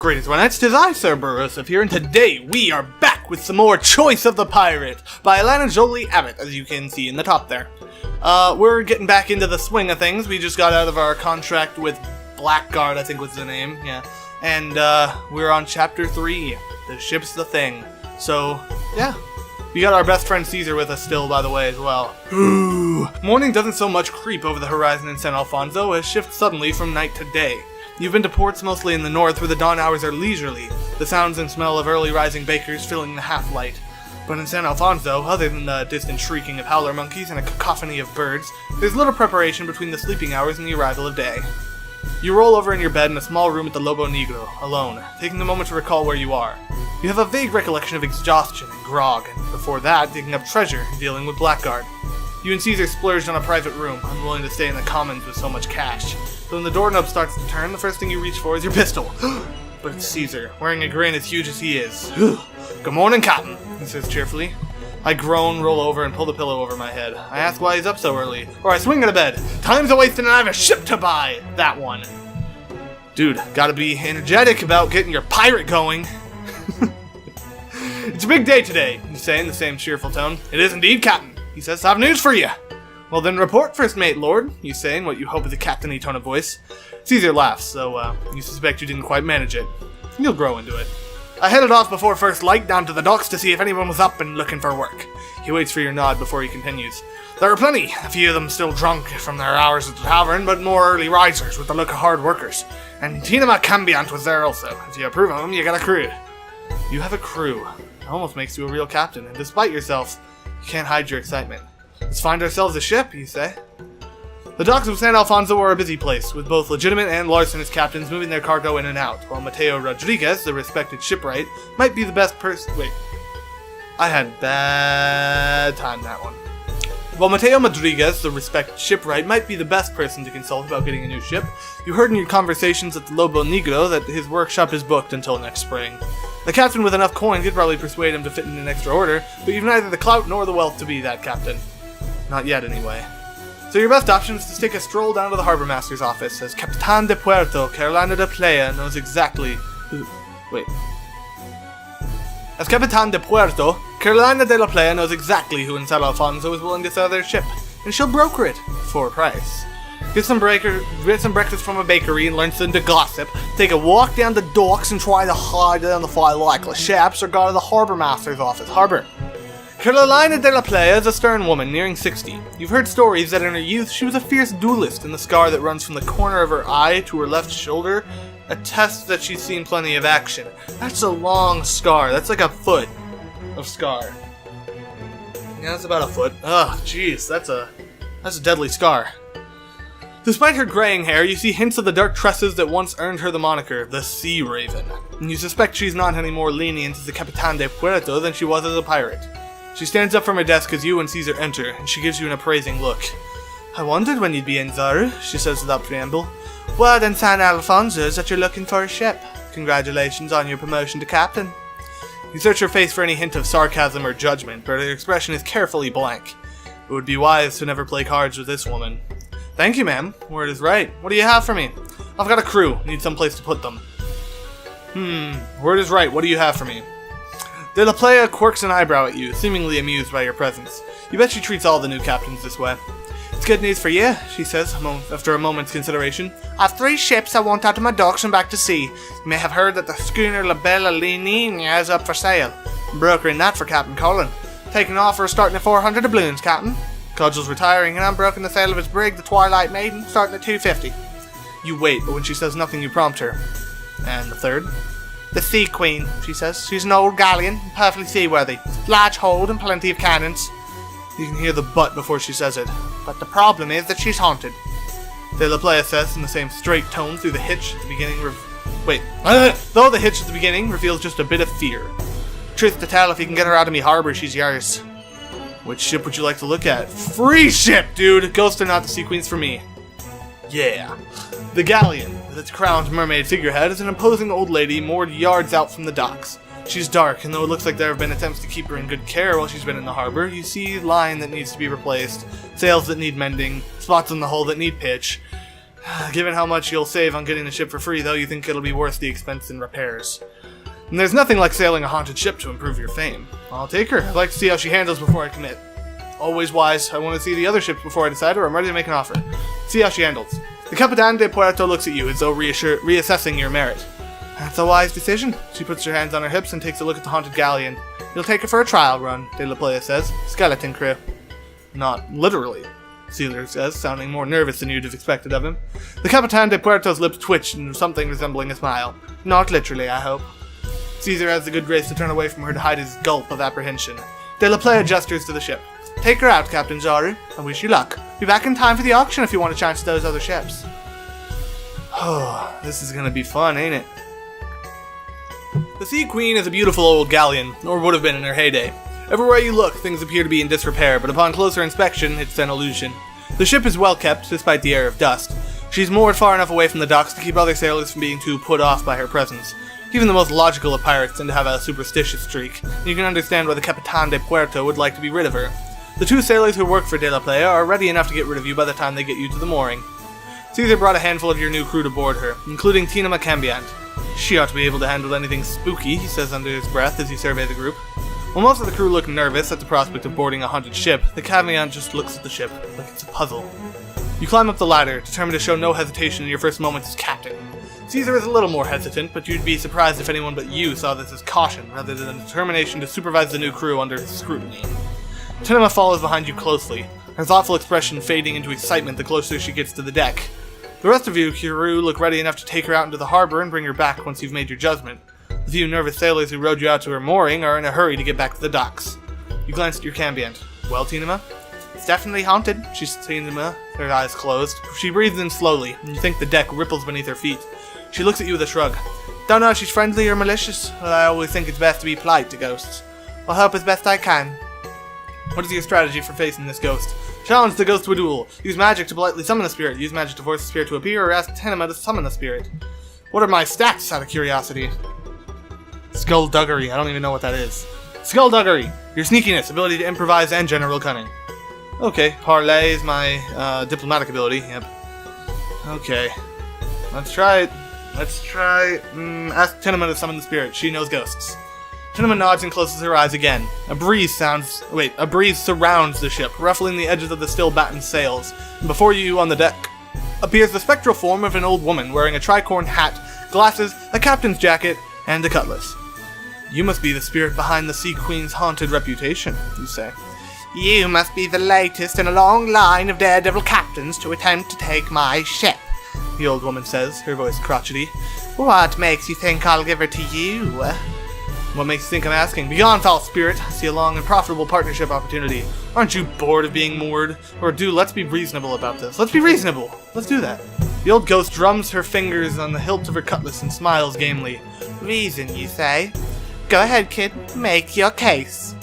Greetings, my knights, 'tis I, Sir Burrowsif here, and today we are back with some more Choice of the Pirate by Alana Jolie Abbott, as you can see in the top there. We're getting back into the swing of things. We just got out of our contract with Blackguard, I think was the name, yeah. And, we're on Chapter 3, The Ship's the Thing. So, yeah. We got our best friend Caesar with us still, by the way, as well. Ooh. Morning doesn't so much creep over the horizon in San Alfonso as shift suddenly from night to day. You've been to ports mostly in the north where the dawn hours are leisurely, the sounds and smell of early rising bakers filling the half-light. But in San Alfonso, other than the distant shrieking of howler monkeys and a cacophony of birds, there's little preparation between the sleeping hours and the arrival of day. You roll over in your bed in a small room at the Lobo Negro, alone, taking a moment to recall where you are. You have a vague recollection of exhaustion and grog, and before that, digging up treasure and dealing with Blackguard. You and Caesar splurged on a private room, unwilling to stay in the commons with so much cash. So when the doorknob starts to turn, the first thing you reach for is your pistol. But it's Caesar, wearing a grin as huge as he is. "Good morning, Captain," he says cheerfully. I groan, roll over, and pull the pillow over my head. I ask why he's up so early, or I swing out of bed. Time's a-wasting and I have a ship to buy! That one. Dude, gotta be energetic about getting your pirate going. "It's a big day today," you say in the same cheerful tone. "It is indeed, Captain," he says. "I have news for you." "Well then report, First Mate Lord," you say in what you hope is a captainy tone of voice. Caesar laughs, so you suspect you didn't quite manage it. You'll grow into it. "I headed off before first light down to the docks to see if anyone was up and looking for work." He waits for your nod before he continues. "There are plenty, a few of them still drunk from their hours at the tavern, but more early risers with the look of hard workers. And Tina Cambiant was there also. If you approve of him, you got a crew." You have a crew. It almost makes you a real captain, and despite yourself, you can't hide your excitement. "Let's find ourselves a ship," you say. The docks of San Alfonso are a busy place, with both legitimate and larcenous captains moving their cargo in and out, while Mateo Rodriguez, the respected shipwright, might be the best person— Wait. I had bad time that one. While Mateo Rodriguez, the respected shipwright, might be the best person to consult about getting a new ship, you heard in your conversations at the Lobo Negro that his workshop is booked until next spring. The captain with enough coin could probably persuade him to fit in an extra order, but you've neither the clout nor the wealth to be that captain. Not yet, anyway. So your best option is to take a stroll down to the Harbor Master's office, as Capitan de Puerto, Carolina de Playa, knows exactly who— Wait. As Capitan de Puerto, Carolina de la Playa knows exactly who in San Alfonso is willing to sell their ship, and she'll broker it for a price. Get some breakfast from a bakery and learn something to gossip, take a walk down the docks and try to identify likely ships, or go to the Harbor Master's office. Harbor. Carolina de la Playa is a stern woman nearing 60. You've heard stories that in her youth she was a fierce duelist, and the scar that runs from the corner of her eye to her left shoulder attests that she's seen plenty of action. That's a long scar. That's like a foot of scar. Yeah, that's about a foot. Ugh, jeez, that's a deadly scar. Despite her graying hair, you see hints of the dark tresses that once earned her the moniker, the Sea Raven. And you suspect she's not any more lenient as a Capitan de Puerto than she was as a pirate. She stands up from her desk as you and Caesar enter, and she gives you an appraising look. "I wondered when you'd be in, Zaru," she says without preamble. "Word in San Alfonso is that you're looking for a ship. Congratulations on your promotion to captain." You search her face for any hint of sarcasm or judgment, but her expression is carefully blank. It would be wise to never play cards with this woman. "Thank you, ma'am. Word is right. What do you have for me?" "I've got a crew. Need some place to put them." Word is right. What do you have for me?" De La Playa quirks an eyebrow at you, seemingly amused by your presence. You bet she treats all the new captains this way. "It's good news for you," she says, after a moment's consideration. "I have 3 ships I want out of my docks and back to sea. You may have heard that the schooner La Bella Leonina is up for sale. I'm brokering that for Captain Cullen. Taking an offer starting at 400 doubloons, Captain. Cudgel's retiring, and I'm broking the sale of his brig, the Twilight Maiden, starting at 250. You wait, but when she says nothing, you prompt her. "And the third?" "The Sea Queen," she says. "She's an old galleon, perfectly seaworthy. Large hold and plenty of cannons." You can hear the "but" before she says it. "But the problem is that she's haunted." De La Playa says in the same straight tone through the hitch at the beginning though the hitch at the beginning reveals just a bit of fear. "Truth to tell, if you can get her out of me harbor, she's yours." "Which ship would you like to look at?" "Free ship, dude! Ghosts are not the Sea Queens for me." "Yeah." The galleon, with its crowned mermaid figurehead, is an imposing old lady moored yards out from the docks. She's dark, and though it looks like there have been attempts to keep her in good care while she's been in the harbor, you see line that needs to be replaced, sails that need mending, spots on the hull that need pitch, Given how much you'll save on getting the ship for free, though, you think it'll be worth the expense in repairs. And there's nothing like sailing a haunted ship to improve your fame. I'll take her. I'd like to see how she handles before I commit. Always wise. I want to see the other ships before I decide, or I'm ready to make an offer. See how she handles. The Capitan de Puerto looks at you as though reassessing your merit. That's a wise decision. She puts her hands on her hips and takes a look at the haunted galleon. You'll take her for a trial run, De La Playa says. Skeleton crew. Not literally, Caesar says, sounding more nervous than you'd have expected of him. The Capitan de Puerto's lips twitched into something resembling a smile. Not literally, I hope. Caesar has the good grace to turn away from her to hide his gulp of apprehension. De La Playa gestures to the ship. Take her out, Captain Zaru. I wish you luck. Be back in time for the auction if you want a chance at those other ships. Oh, this is gonna be fun, ain't it? The Sea Queen is a beautiful old galleon, or would have been in her heyday. Everywhere you look, things appear to be in disrepair, but upon closer inspection, it's an illusion. The ship is well kept, despite the air of dust. She's moored far enough away from the docks to keep other sailors from being too put off by her presence. Even the most logical of pirates tend to have a superstitious streak, and you can understand why the Capitan de Puerto would like to be rid of her. The 2 sailors who work for De La Playa are ready enough to get rid of you by the time they get you to the mooring. Caesar brought a handful of your new crew to board her, including Tina Macambiant. She ought to be able to handle anything spooky, he says under his breath as you survey the group. While most of the crew look nervous at the prospect of boarding a haunted ship, the Cambiant just looks at the ship like it's a puzzle. You climb up the ladder, determined to show no hesitation in your first moments as captain. Caesar is a little more hesitant, but you'd be surprised if anyone but you saw this as caution, rather than a determination to supervise the new crew under his scrutiny. Tinema follows behind you closely, her thoughtful expression fading into excitement the closer she gets to the deck. The rest of you, crew, look ready enough to take her out into the harbor and bring her back once you've made your judgment. The few nervous sailors who rowed you out to her mooring are in a hurry to get back to the docks. You glance at your Cambiant. Well, Tinema? It's definitely haunted, she says, Tinema, her eyes closed. She breathes in slowly, and you think the deck ripples beneath her feet. She looks at you with a shrug. Don't know if she's friendly or malicious, but I always think it's best to be polite to ghosts. I'll help as best I can. What is your strategy for facing this ghost? Challenge the ghost to a duel. Use magic to politely summon the spirit. Use magic to force the spirit to appear, or ask Tinema to summon the spirit. What are my stats, out of curiosity? Skullduggery. I don't even know what that is. Skullduggery. Your sneakiness, ability to improvise, and general cunning. Okay. Parlay is my diplomatic ability. Yep. Okay. Let's try it. Ask Tinema to summon the spirit. She knows ghosts. Tinema nods and closes her eyes again. A breeze surrounds the ship, ruffling the edges of the still battened sails, and before you on the deck appears the spectral form of an old woman wearing a tricorn hat, glasses, a captain's jacket, and a cutlass. You must be the spirit behind the Sea Queen's haunted reputation, you say. You must be the latest in a long line of daredevil captains to attempt to take my ship, the old woman says, her voice crotchety. What makes you think I'll give her to you? What makes you think I'm asking? Begone, foul spirit. I see a long and profitable partnership opportunity. Aren't you bored of being moored? Or let's be reasonable about this. Let's be reasonable. Let's do that. The old ghost drums her fingers on the hilt of her cutlass and smiles gamely. Reason, you say? Go ahead, kid. Make your case.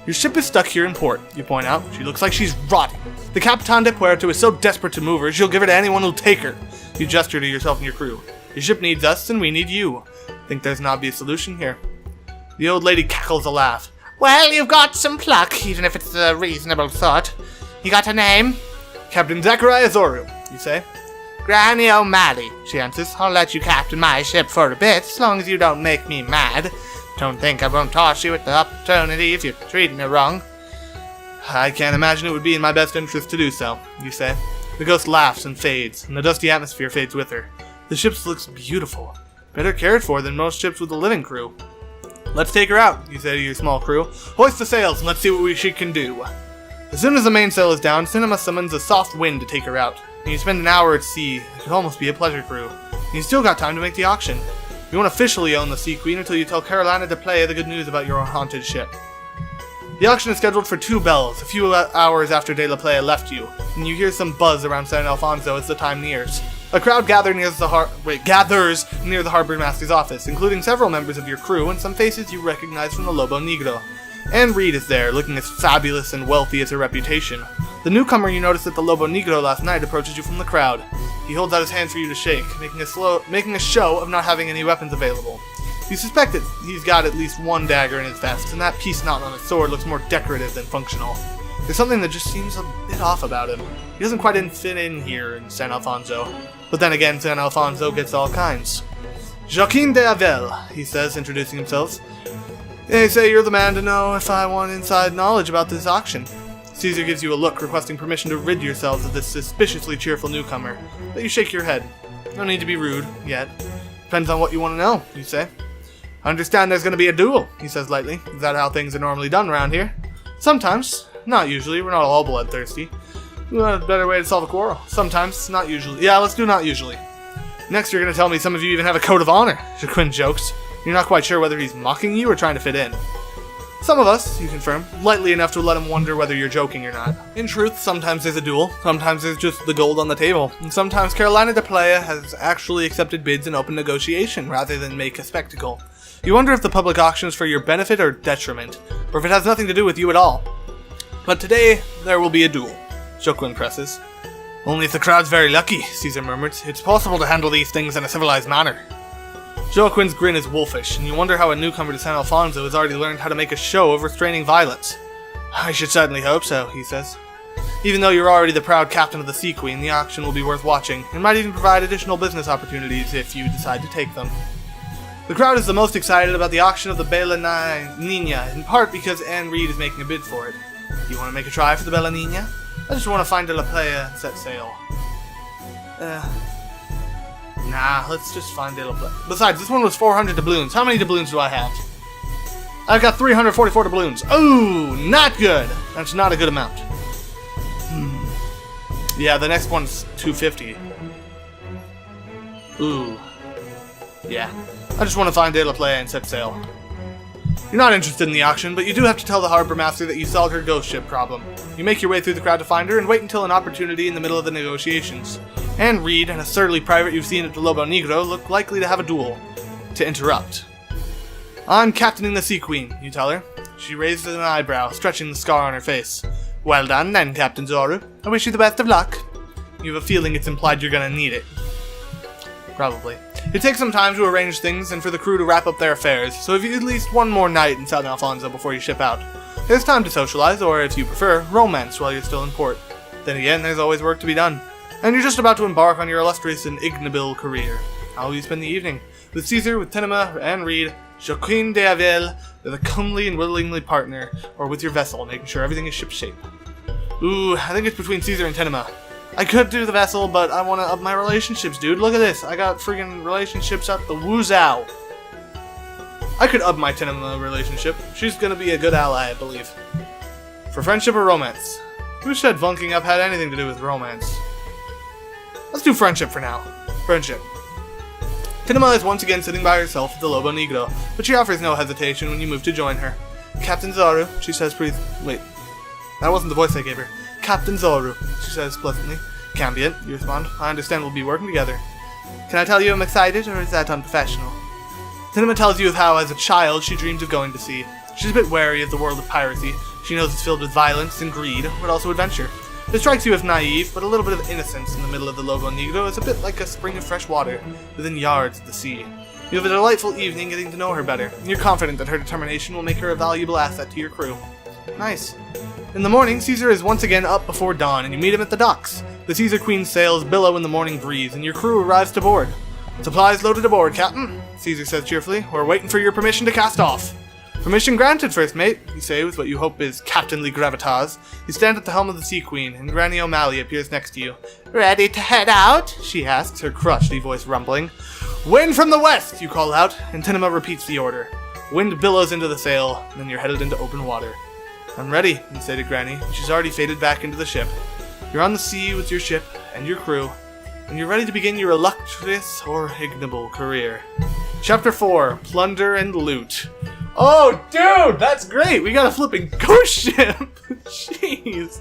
Your ship is stuck here in port, you point out. She looks like she's rotting. The Capitan de Puerto is so desperate to move her, she'll give her to anyone who'll take her. You gesture to yourself and your crew. Your ship needs us, and we need you. Think there's an obvious solution here? The old lady cackles a laugh. Well, you've got some pluck, even if it's a reasonable sort. You got a name? Captain Zachariah Zoru, you say. Granny O'Malley, she answers. I'll let you captain my ship for a bit, as long as you don't make me mad. Don't think I won't toss you at the opportunity if you're treating her wrong. I can't imagine it would be in my best interest to do so, you say. The ghost laughs and fades, and the dusty atmosphere fades with her. The ship looks beautiful. Better cared for than most ships with a living crew. Let's take her out, you say to your small crew. Hoist the sails and let's see what she can do. As soon as the mainsail is down, Tinema summons a soft wind to take her out. And you spend an hour at sea. It could almost be a pleasure crew. And you still got time to make the auction. You won't officially own the Sea Queen until you tell Carolina de Playa the good news about your haunted ship. The auction is scheduled for 2 bells, a few hours after De La Playa left you, and you hear some buzz around San Alfonso as the time nears. A crowd gathers near the harbor master's office, including several members of your crew and some faces you recognize from the Lobo Negro. Anne Reed is there, looking as fabulous and wealthy as her reputation. The newcomer you noticed at the Lobo Negro last night approaches you from the crowd. He holds out his hands for you to shake, making a show of not having any weapons available. You suspect that he's got at least one dagger in his vest, and that piece knot on his sword looks more decorative than functional. There's something that just seems a bit off about him. He doesn't quite fit in here in San Alfonso. But then again, San Alfonso gets all kinds. Joaquin de Avel, he says, introducing himself. They say you're the man to know if I want inside knowledge about this auction. Caesar gives you a look requesting permission to rid yourselves of this suspiciously cheerful newcomer, but you shake your head. No need to be rude, yet. Depends on what you want to know, you say. I understand there's going to be a duel, he says lightly. Is that how things are normally done around here? Sometimes. Not usually. We're not all bloodthirsty. We want a better way to solve a quarrel. Sometimes. Not usually. Yeah, let's do not usually. Next, you're going to tell me some of you even have a code of honor, Joaquin jokes. You're not quite sure whether he's mocking you or trying to fit in. Some of us, you confirm, lightly enough to let him wonder whether you're joking or not. In truth, sometimes there's a duel, sometimes there's just the gold on the table, and sometimes Carolina de Playa has actually accepted bids in open negotiation rather than make a spectacle. You wonder if the public auction is for your benefit or detriment, or if it has nothing to do with you at all. But today, there will be a duel, Joaquin presses. Only if the crowd's very lucky, Caesar murmurs. It's possible to handle these things in a civilized manner. Joaquin's grin is wolfish, and you wonder how a newcomer to San Alfonso has already learned how to make a show of restraining violence. I should certainly hope so, he says. Even though you're already the proud captain of the Sea Queen, the auction will be worth watching, and might even provide additional business opportunities if you decide to take them. The crowd is the most excited about the auction of the Bella Nina, in part because Anne Reed is making a bid for it. You want to make a try for the Bella Nina? I just want to find De La Playa and set sail. Nah, let's just find De La Playa. Besides, this one was 400 doubloons. How many doubloons do I have? I've got 344 doubloons. Ooh, not good. That's not a good amount. Yeah, the next one's 250. Ooh. Yeah. I just want to find De La Playa and set sail. You're not interested in the auction, but you do have to tell the harbor master that you solved her ghost ship problem. You make your way through the crowd to find her and wait until an opportunity in the middle of the negotiations. Anne Reed and a surly pirate you've seen at the Lobo Negro look likely to have a duel. To interrupt. I'm captaining the Sea Queen, you tell her. She raises an eyebrow, stretching the scar on her face. Well done then, Captain Zoru. I wish you the best of luck. You have a feeling it's implied you're gonna need it. Probably. It takes some time to arrange things and for the crew to wrap up their affairs, so if you at least one more night in San Alfonso before you ship out. There's time to socialize, or if you prefer, romance while you're still in port. Then again, there's always work to be done. And you're just about to embark on your illustrious and ignoble career. How will you spend the evening? With Caesar, with Tenema, Anne Reed, Joaquin de Avel, with a comely and willingly partner, or with your vessel, making sure everything is shipshape. Ooh, I think it's between Caesar and Tenema. I could do the vessel, but I want to up my relationships, dude. Look at this. I got friggin' relationships at the Wuzhou. I could up my Tenema relationship. She's gonna be a good ally, I believe. For friendship or romance? Who said bunking up had anything to do with romance? Let's do friendship for now. Friendship. Tenema is once again sitting by herself at the Lobo Negro, but she offers no hesitation when you move to join her. Captain Zoru, she says wait. That wasn't the voice I gave her. Captain Zoru, she says pleasantly. Cambient, you respond. I understand we'll be working together. Can I tell you I'm excited, or is that unprofessional? Tenema tells you of how, as a child, she dreams of going to sea. She's a bit wary of the world of piracy. She knows it's filled with violence and greed, but also adventure. It strikes you as naive, but a little bit of innocence in the middle of the Lobo Negro is a bit like a spring of fresh water within yards of the sea. You have a delightful evening getting to know her better, and you're confident that her determination will make her a valuable asset to your crew. Nice. In the morning, Caesar is once again up before dawn, and you meet him at the docks. The Caesar Queen's sails billow in the morning breeze, and your crew arrives to board. Supplies loaded aboard, Captain, Caesar says cheerfully. We're waiting for your permission to cast off. Permission granted, first mate, you say with what you hope is captainly gravitas. You stand at the helm of the Sea Queen, and Granny O'Malley appears next to you. Ready to head out? She asks, her crotchety voice rumbling. Wind from the west, you call out, and Tenema repeats the order. Wind billows into the sail, and then you're headed into open water. I'm ready, you say to Granny. She's already faded back into the ship. You're on the sea with your ship and your crew, and you're ready to begin your illustrious or ignoble career. Chapter 4, Plunder and Loot. Oh, dude, that's great! We got a flipping ghost ship! Jeez.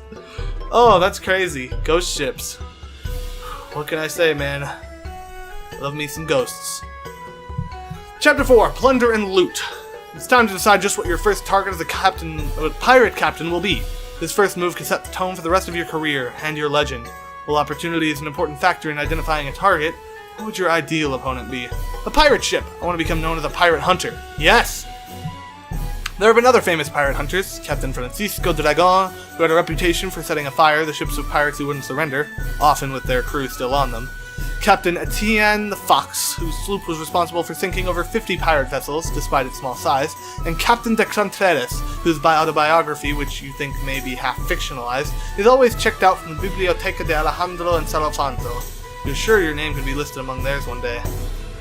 Oh, that's crazy. Ghost ships. What can I say, man? Love me some ghosts. Chapter 4, Plunder and Loot. It's time to decide just what your first target as a pirate captain will be. This first move can set the tone for the rest of your career and your legend. While opportunity is an important factor in identifying a target, what would your ideal opponent be? A pirate ship! I want to become known as a pirate hunter. Yes! There have been other famous pirate hunters, Captain Francisco Dragon, who had a reputation for setting afire the ships of pirates who wouldn't surrender, often with their crew still on them. Captain Etienne the Fox, whose sloop was responsible for sinking over 50 pirate vessels, despite its small size, and Captain de Contreras, whose autobiography, which you think may be half fictionalized, is always checked out from the Biblioteca de Alejandro and San Alfonso. You're sure your name could be listed among theirs one day.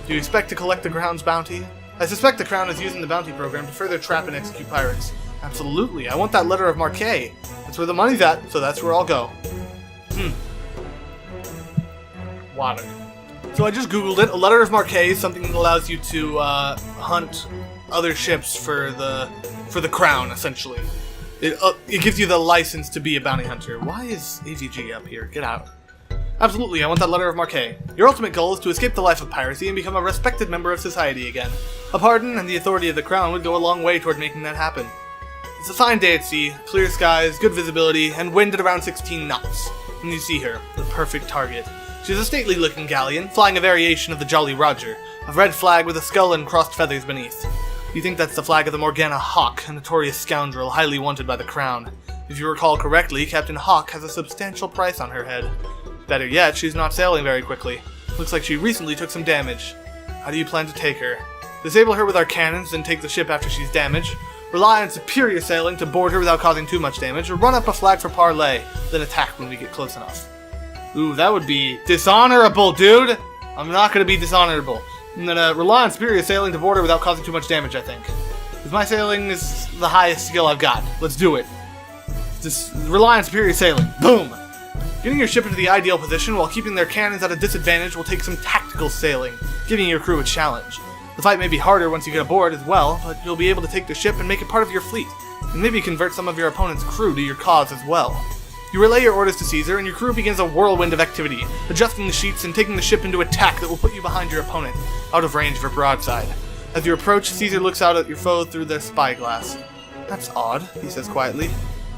Do you expect to collect the Crown's bounty? I suspect the Crown is using the bounty program to further trap and execute pirates. Absolutely, I want that letter of marque. That's where the money's at, so that's where I'll go. Water. So I just googled it. A letter of marque is something that allows you to hunt other ships for the Crown, essentially. It gives you the license to be a bounty hunter. Why is AVG up here? Get out. Absolutely, I want that letter of marque. Your ultimate goal is to escape the life of piracy and become a respected member of society again. A pardon and the authority of the Crown would go a long way toward making that happen. It's a fine day at sea, clear skies, good visibility, and wind at around 16 knots. And you see her, the perfect target. She's a stately-looking galleon, flying a variation of the Jolly Roger, a red flag with a skull and crossed feathers beneath. You think that's the flag of the Morgana Hawk, a notorious scoundrel highly wanted by the Crown. If you recall correctly, Captain Hawk has a substantial price on her head. Better yet, she's not sailing very quickly. Looks like she recently took some damage. How do you plan to take her? Disable her with our cannons, then take the ship after she's damaged. Rely on superior sailing to board her without causing too much damage, or run up a flag for parley, then attack when we get close enough. Ooh, that would be dishonorable, dude! I'm not gonna be dishonorable. I'm gonna rely on superior sailing to board her without causing too much damage, I think. Because my sailing is the highest skill I've got. Let's do it. Just rely on superior sailing. Boom! Getting your ship into the ideal position while keeping their cannons at a disadvantage will take some tactical sailing, giving your crew a challenge. The fight may be harder once you get aboard as well, but you'll be able to take the ship and make it part of your fleet, and maybe convert some of your opponent's crew to your cause as well. You relay your orders to Caesar, and your crew begins a whirlwind of activity, adjusting the sheets and taking the ship into attack that will put you behind your opponent, out of range for broadside. As you approach, Caesar looks out at your foe through their spyglass. That's odd, he says quietly.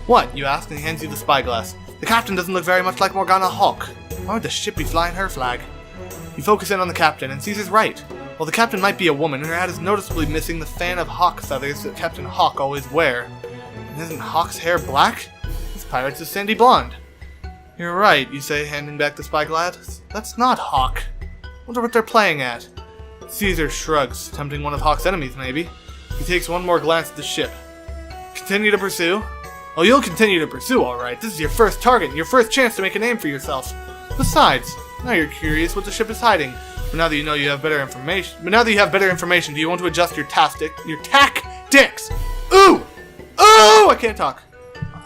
What? You ask, and he hands you the spyglass. The captain doesn't look very much like Morgana Hawk. Why would the ship be flying her flag? You focus in on the captain, and Caesar's right. While the captain might be a woman, her hat is noticeably missing the fan of hawk feathers that Captain Hawk always wear. And isn't Hawk's hair black? This pirate's a sandy blonde. You're right, you say, handing back the spyglass. That's not Hawk. Wonder what they're playing at. Caesar shrugs, tempting one of Hawk's enemies, maybe. He takes one more glance at the ship. Continue to pursue? Oh, you'll continue to pursue, alright. This is your first target, your first chance to make a name for yourself. Besides, now you're curious what the ship is hiding. But now that you know you have better information, do you want to adjust your tactics? Ooh! Oh, I can't talk.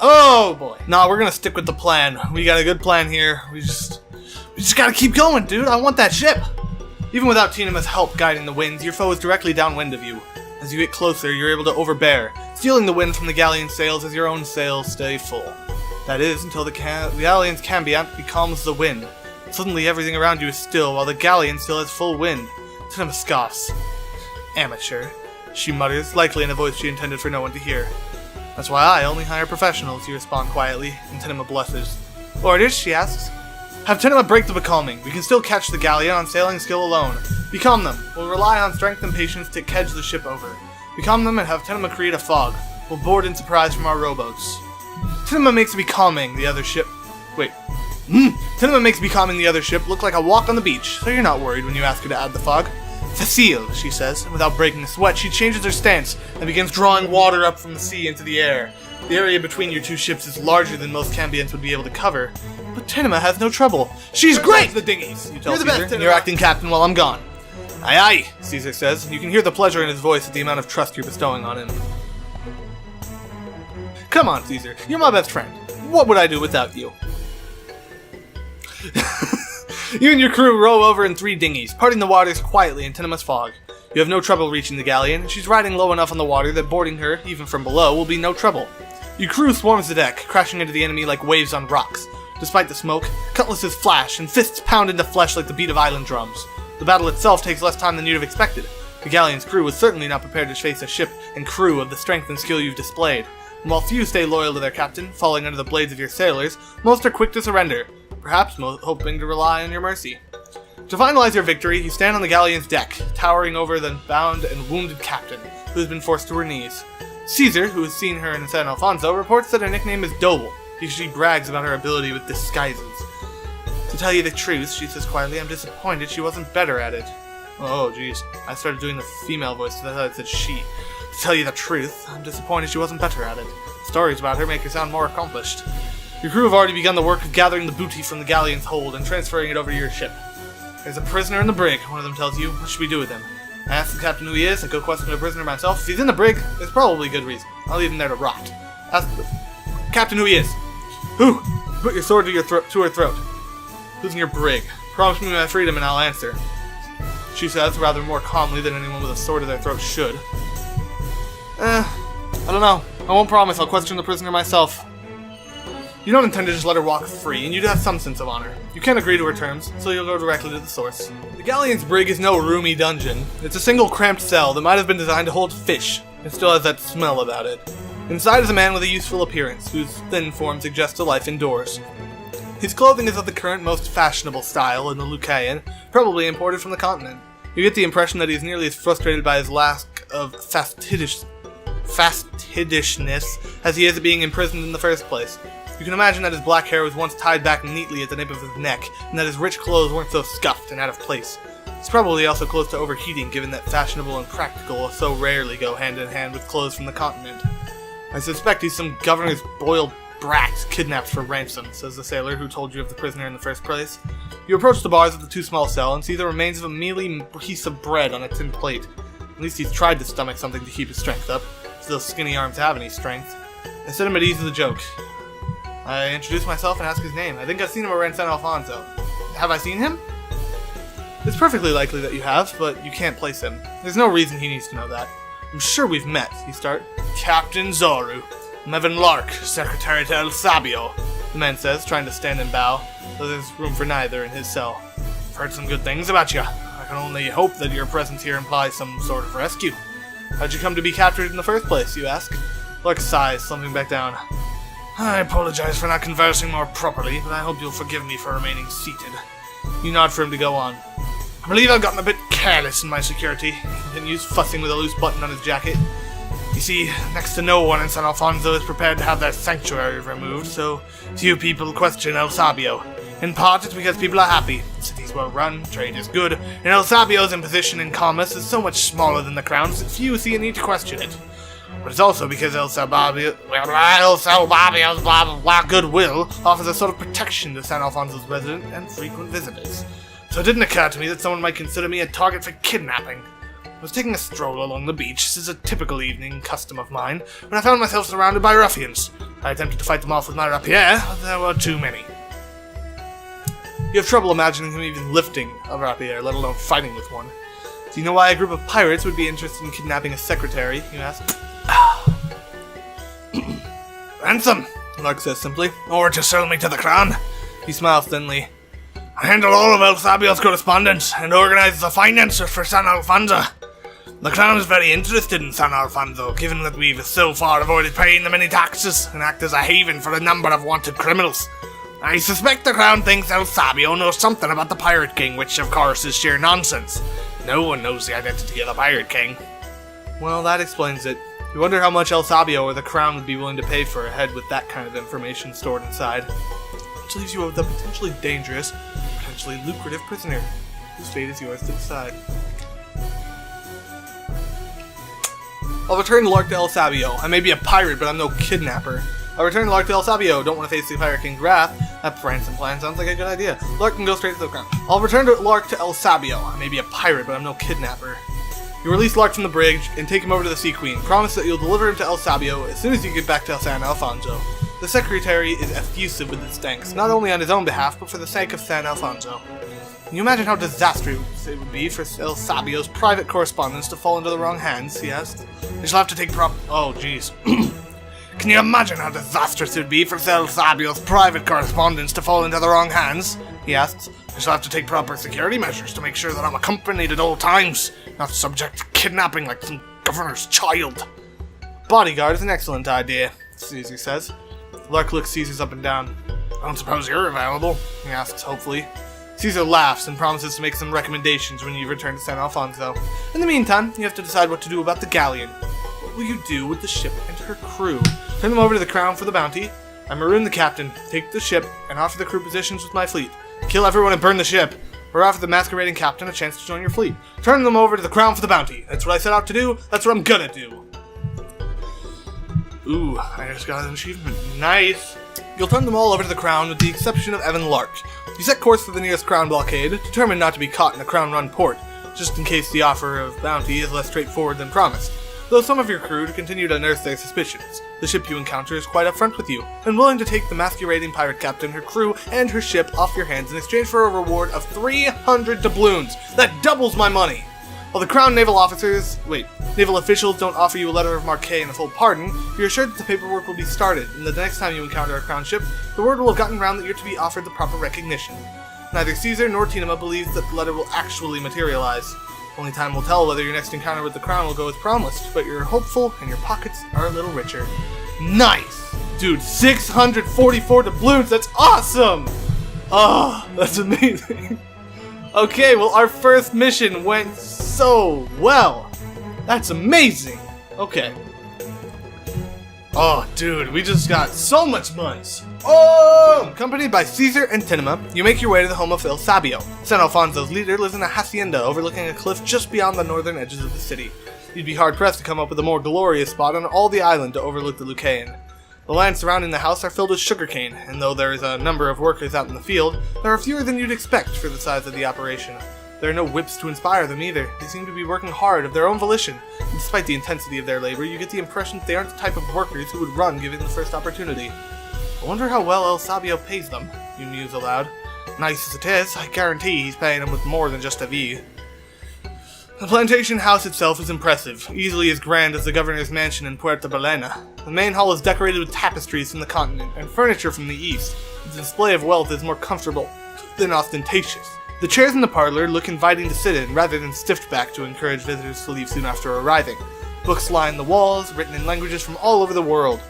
Oh boy. Nah, we're gonna stick with the plan. We got a good plan here. We just gotta keep going, dude. I want that ship. Even without Tinema's help guiding the winds, your foe is directly downwind of you. As you get closer, you're able to overbear, stealing the wind from the galleon's sails as your own sails stay full. That is, until the galleon's cambiant becomes the wind. Suddenly everything around you is still, while the galleon still has full wind. Tinema scoffs. Amateur, she mutters, likely in a voice she intended for no one to hear. That's why I only hire professionals, you respond quietly, and Tinema blushes. Orders, she asks. Have Tinema break the becalming. We can still catch the galleon on sailing skill alone. Becalm them. We'll rely on strength and patience to kedge the ship over. Becalm them and have Tinema create a fog. We'll board in surprise from our rowboats. Tinema makes becalming the other ship... Wait. Tinema makes becalming the other ship look like a walk on the beach, so you're not worried when you ask her to add the fog. Facile, she says, and without breaking a sweat, she changes her stance and begins drawing water up from the sea into the air. The area between your two ships is larger than most cambions would be able to cover, but Tinema has no trouble. She's great! The dinghies, you tell Caesar, and you're acting captain while I'm gone. Aye aye, Caesar says, and you can hear the pleasure in his voice at the amount of trust you're bestowing on him. Come on, Caesar, you're my best friend. What would I do without you? You and your crew row over in 3 dinghies, parting the waters quietly in Tinema's fog. You have no trouble reaching the galleon, and she's riding low enough on the water that boarding her, even from below, will be no trouble. Your crew swarms the deck, crashing into the enemy like waves on rocks. Despite the smoke, cutlasses flash and fists pound into flesh like the beat of island drums. The battle itself takes less time than you'd have expected. The galleon's crew was certainly not prepared to face a ship and crew of the strength and skill you've displayed. And while few stay loyal to their captain, falling under the blades of your sailors, most are quick to surrender, perhaps hoping to rely on your mercy. To finalize your victory, you stand on the galleon's deck, towering over the bound and wounded captain, who has been forced to her knees. Caesar, who has seen her in San Alfonso, reports that her nickname is Doble, because she brags about her ability with disguises. To tell you the truth, she says quietly, I'm disappointed she wasn't better at it. Oh, jeez. I started doing the female voice because I thought it said she. To tell you the truth, I'm disappointed she wasn't better at it. Stories about her make her sound more accomplished. Your crew have already begun the work of gathering the booty from the galleon's hold and transferring it over to your ship. There's a prisoner in the brig, one of them tells you. What should we do with him? I ask the captain who he is, I go question the prisoner myself. If he's in the brig, there's probably good reason. I'll leave him there to rot. Ask the captain who he is. Who? Put your sword to her throat. Who's in your brig? Promise me my freedom and I'll answer. She says, rather more calmly than anyone with a sword to their throat should. I don't know. I won't promise I'll question the prisoner myself. You don't intend to just let her walk free, and you do have some sense of honor. You can't agree to her terms, so you'll go directly to the source. The galleon's brig is no roomy dungeon. It's a single cramped cell that might have been designed to hold fish. It still has that smell about it. Inside is a man with a youthful appearance, whose thin form suggests a life indoors. His clothing is of the current most fashionable style in the Lucayan, probably imported from the continent. You get the impression that he is nearly as frustrated by his lack of fastidiousness as he is at being imprisoned in the first place. You can imagine that his black hair was once tied back neatly at the nape of his neck, and that his rich clothes weren't so scuffed and out of place. He's probably also close to overheating, given that fashionable and practical so rarely go hand in hand with clothes from the continent. I suspect he's some governor's boiled brat kidnapped for ransom, says the sailor who told you of the prisoner in the first place. You approach the bars of the too small cell and see the remains of a mealy piece of bread on a tin plate. At least he's tried to stomach something to keep his strength up, if those skinny arms have any strength. I set him at ease with a joke. I introduce myself and ask his name. I think I've seen him around San Alfonso. Have I seen him? It's perfectly likely that you have, but you can't place him. There's no reason he needs to know that. I'm sure we've met, you start. Captain Zoru. Mevin Lark, secretary to El Sabio, the man says, trying to stand and bow, though there's room for neither in his cell. I've heard some good things about you. I can only hope that your presence here implies some sort of rescue. How'd you come to be captured in the first place, you ask? Lark sighs, slumping back down. I apologize for not conversing more properly, but I hope you'll forgive me for remaining seated. You nod for him to go on. I believe I've gotten a bit careless in my security, he continues, fussing with a loose button on his jacket. You see, next to no one in San Alfonso is prepared to have their sanctuary removed, so few people question El Sabio. In part, it's because people are happy. The city's well run, trade is good, and El Sabio's imposition in commerce is so much smaller than the crown's that few see a need to question it. But it's also because El Sabio's goodwill offers a sort of protection to San Alfonso's resident and frequent visitors. So it didn't occur to me that someone might consider me a target for kidnapping. I was taking a stroll along the beach, this is a typical evening custom of mine, when I found myself surrounded by ruffians. I attempted to fight them off with my rapier, but there were too many. You have trouble imagining him even lifting a rapier, let alone fighting with one. Do you know why a group of pirates would be interested in kidnapping a secretary, you ask? Ransom, Lark says simply, or to sell me to the crown. He smiles thinly. I handle all of El Sabio's correspondence and organize the finances for San Alfonso. The crown is very interested in San Alfonso, given that we've so far avoided paying the many taxes and act as a haven for a number of wanted criminals. I suspect the crown thinks El Sabio knows something about the Pirate King, which of course is sheer nonsense. No one knows the identity of the Pirate King. Well, that explains it. You wonder how much El Sabio or the crown would be willing to pay for a head with that kind of information stored inside. Which leaves you with a potentially dangerous, potentially lucrative prisoner, whose fate is yours to decide. I'll return Lark to El Sabio. I may be a pirate, but I'm no kidnapper. I'll return Lark to El Sabio. Don't want to face the Pirate King's wrath. That ransom plan sounds like a good idea. Lark can go straight to the crown. I'll return Lark to El Sabio. I may be a pirate, but I'm no kidnapper. You release Lark from the brig and take him over to the Sea Queen. Promise that you'll deliver him to El Sabio as soon as you get back to San Alfonso. The secretary is effusive with his thanks, not only on his own behalf, but for the sake of San Alfonso. Can you imagine how disastrous it would be for El Sabio's private correspondence to fall into the wrong hands, he asked. They shall have to take Oh, jeez. Can you imagine how disastrous it would be for El Sabio's private correspondence to fall into the wrong hands, he asked. I shall have to take proper security measures to make sure that I'm accompanied at all times, not subject to kidnapping like some governor's child. Bodyguard is an excellent idea, Caesar says. Lark looks Caesar's up and down. I don't suppose you're available, he asks hopefully. Caesar laughs and promises to make some recommendations when you return to San Alfonso. In the meantime, you have to decide what to do about the galleon. will you do with the ship and her crew? Turn them over to the Crown for the bounty. I maroon the captain, take the ship, and offer the crew positions with my fleet. Kill everyone and burn the ship, or offer the masquerading captain a chance to join your fleet. Turn them over to the Crown for the bounty. That's what I set out to do. That's what I'm gonna do. Ooh, I just got an achievement. Nice. You'll turn them all over to the Crown with the exception of Evan Lark. You set course for the nearest Crown blockade, determined not to be caught in a Crown-run port, just in case the offer of bounty is less straightforward than promised. Though some of your crew continue to nurse their suspicions, the ship you encounter is quite upfront with you, and willing to take the masquerading pirate captain, her crew, and her ship off your hands in exchange for a reward of 300 doubloons. That doubles my money! While the Crown naval officials don't offer you a letter of marque and a full pardon, you're assured that the paperwork will be started, and that the next time you encounter a Crown ship, the word will have gotten round that you're to be offered the proper recognition. Neither Caesar nor Tinema believes that the letter will actually materialize. Only time will tell whether your next encounter with the Crown will go as promised, but you're hopeful and your pockets are a little richer. Nice! Dude, 644 doubloons, that's awesome! Oh, that's amazing. Okay, well, our first mission went so well. That's amazing. Okay. Oh, dude, we just got so much money. Oh! Accompanied by Caesar and Tinema, you make your way to the home of El Sabio. San Alfonso's leader lives in a hacienda overlooking a cliff just beyond the northern edges of the city. You'd be hard-pressed to come up with a more glorious spot on all the island to overlook the Lucaean. The lands surrounding the house are filled with sugarcane, and though there is a number of workers out in the field, there are fewer than you'd expect for the size of the operation. There are no whips to inspire them either. They seem to be working hard of their own volition. And despite the intensity of their labor, you get the impression that they aren't the type of workers who would run given the first opportunity. I wonder how well El Sabio pays them, you muse aloud. Nice as it is, I guarantee he's paying them with more than just a V. The plantation house itself is impressive, easily as grand as the governor's mansion in Puerto Belena. The main hall is decorated with tapestries from the continent and furniture from the east. The display of wealth is more comfortable than ostentatious. The chairs in the parlor look inviting to sit in rather than stiffed back to encourage visitors to leave soon after arriving. Books line the walls, written in languages from all over the world.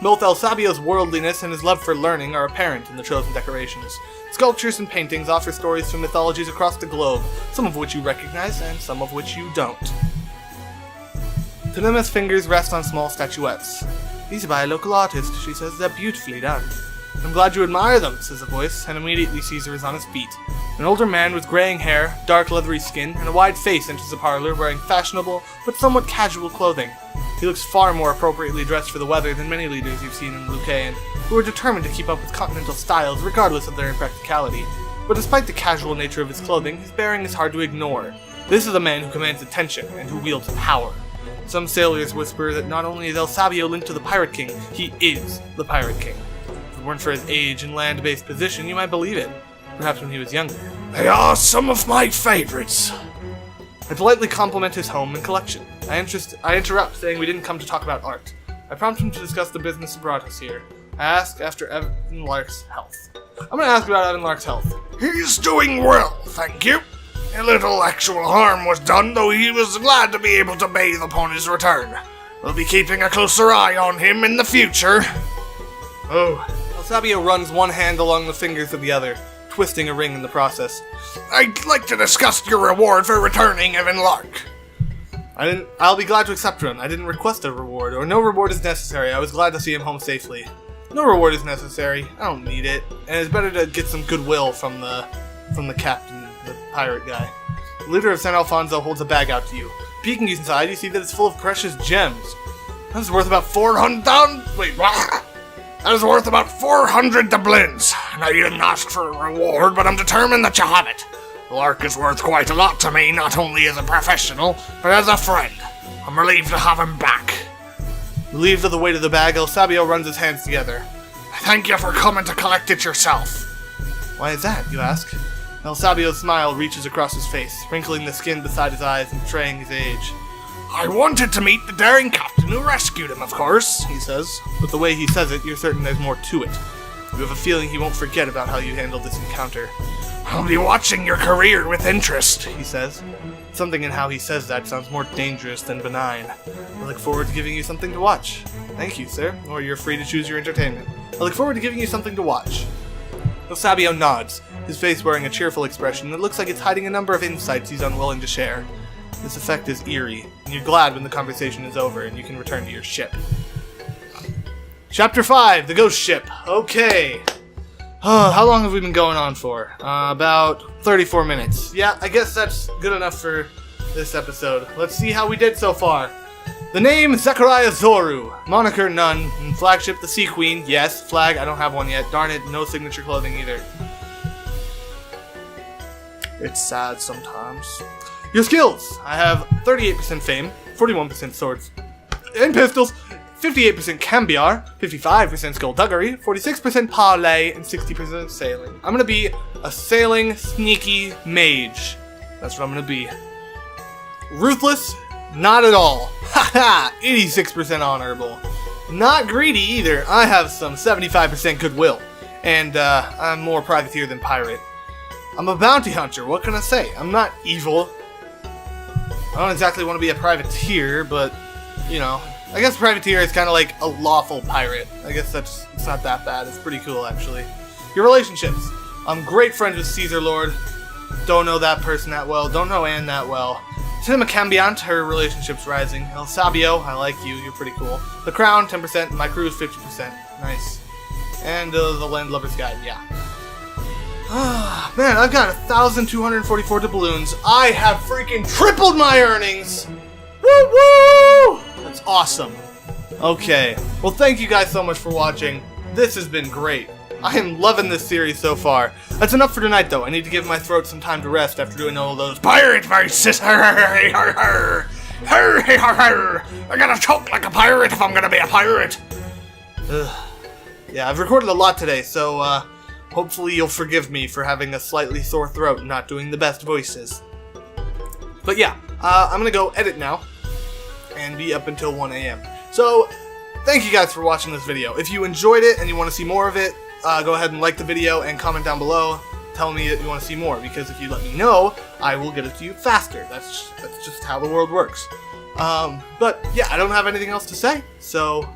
Both El Sabio's worldliness and his love for learning are apparent in the chosen decorations. Sculptures and paintings offer stories from mythologies across the globe, some of which you recognize and some of which you don't. Tinema's fingers rest on small statuettes. These are by a local artist, she says. They're beautifully done. I'm glad you admire them, says a voice, and immediately Caesar is on his feet. An older man with graying hair, dark leathery skin, and a wide face enters the parlor wearing fashionable but somewhat casual clothing. He looks far more appropriately dressed for the weather than many leaders you've seen in Lucaean, who are determined to keep up with continental styles regardless of their impracticality. But despite the casual nature of his clothing, his bearing is hard to ignore. This is a man who commands attention and who wields power. Some sailors whisper that not only is El Sabio linked to the Pirate King, he is the Pirate King. If it weren't for his age and land-based position, you might believe it. Perhaps when he was younger. They are some of my favorites. I politely compliment his home and collection. I interrupt, saying we didn't come to talk about art. I prompt him to discuss the business that brought us here. I ask after Evan Lark's health. I'm going to ask about Evan Lark's health. He's doing well, thank you. A little actual harm was done, though he was glad to be able to bathe upon his return. We'll be keeping a closer eye on him in the future. Oh. El Sabio runs one hand along the fingers of the other, twisting a ring in the process. I'd like to discuss your reward for returning Evan Lark. I'll be glad to accept one. I didn't request a reward, or no reward is necessary. I was glad to see him home safely. No reward is necessary. I don't need it. And it's better to get some goodwill from the captain, the pirate guy. The leader of San Alfonso holds a bag out to you. Peeking inside, you see that it's full of precious gems. That's worth about 400,000. Wait, what? That is worth about 400 doubloons. Now, you didn't ask for a reward, but I'm determined that you have it. Lark is worth quite a lot to me, not only as a professional, but as a friend. I'm relieved to have him back. Relieved of the weight of the bag, El Sabio runs his hands together. Thank you for coming to collect it yourself. Why is that, you ask? El Sabio's smile reaches across his face, wrinkling the skin beside his eyes and betraying his age. I wanted to meet the daring captain who rescued him, of course, he says. But the way he says it, you're certain there's more to it. You have a feeling he won't forget about how you handled this encounter. I'll be watching your career with interest, he says. Something in how he says that sounds more dangerous than benign. I look forward to giving you something to watch. Thank you, sir. Or you're free to choose your entertainment. I look forward to giving you something to watch. El Sabio nods, his face wearing a cheerful expression that looks like it's hiding a number of insights he's unwilling to share. This effect is eerie, and you're glad when the conversation is over and you can return to your ship. Chapter 5, The Ghost Ship. Okay. How long have we been going on for? About 34 minutes. Yeah, I guess that's good enough for this episode. Let's see how we did so far. The name, Zechariah Zoru. Moniker, none. And flagship, the Sea Queen. Yes. Flag, I don't have one yet. Darn it, no signature clothing either. It's sad sometimes. Your skills. I have 38% fame, 41% swords and pistols, 58% cambiar, 55% skullduggery, 46% parlay, and 60% sailing. I'm gonna be a sailing, sneaky mage. That's what I'm gonna be. Ruthless? Not at all. Haha! 86% honorable. Not greedy either. I have some 75% goodwill. And I'm more privateer than pirate. I'm a bounty hunter, what can I say? I'm not evil. I don't exactly want to be a privateer, but, you know, I guess privateer is kind of like a lawful pirate. I guess it's not that bad. It's pretty cool, actually. Your relationships. I'm great friends with Caesar Lord. Don't know that person that well. Don't know Anne that well. Cinema Cambiant, her relationship's rising. El Sabio, I like you. You're pretty cool. The Crown, 10%. My crew is 50%. Nice. And the Landlubber's Guide, yeah. Man, I've got 1,244 doubloons. I have freaking tripled my earnings! Woo woo! That's awesome. Okay, well thank you guys so much for watching. This has been great. I am loving this series so far. That's enough for tonight though. I need to give my throat some time to rest after doing all those pirate voices. I gotta choke like a pirate if I'm gonna be a pirate. Yeah, I've recorded a lot today, so hopefully you'll forgive me for having a slightly sore throat and not doing the best voices. But yeah, I'm gonna go edit now and be up until 1 a.m. So, thank you guys for watching this video. If you enjoyed it and you want to see more of it, go ahead and like the video and comment down below. Tell me that you want to see more, because if you let me know, I will get it to you faster. That's just how the world works. But yeah, I don't have anything else to say, so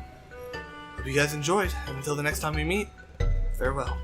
hope you guys enjoyed, and until the next time we meet, farewell.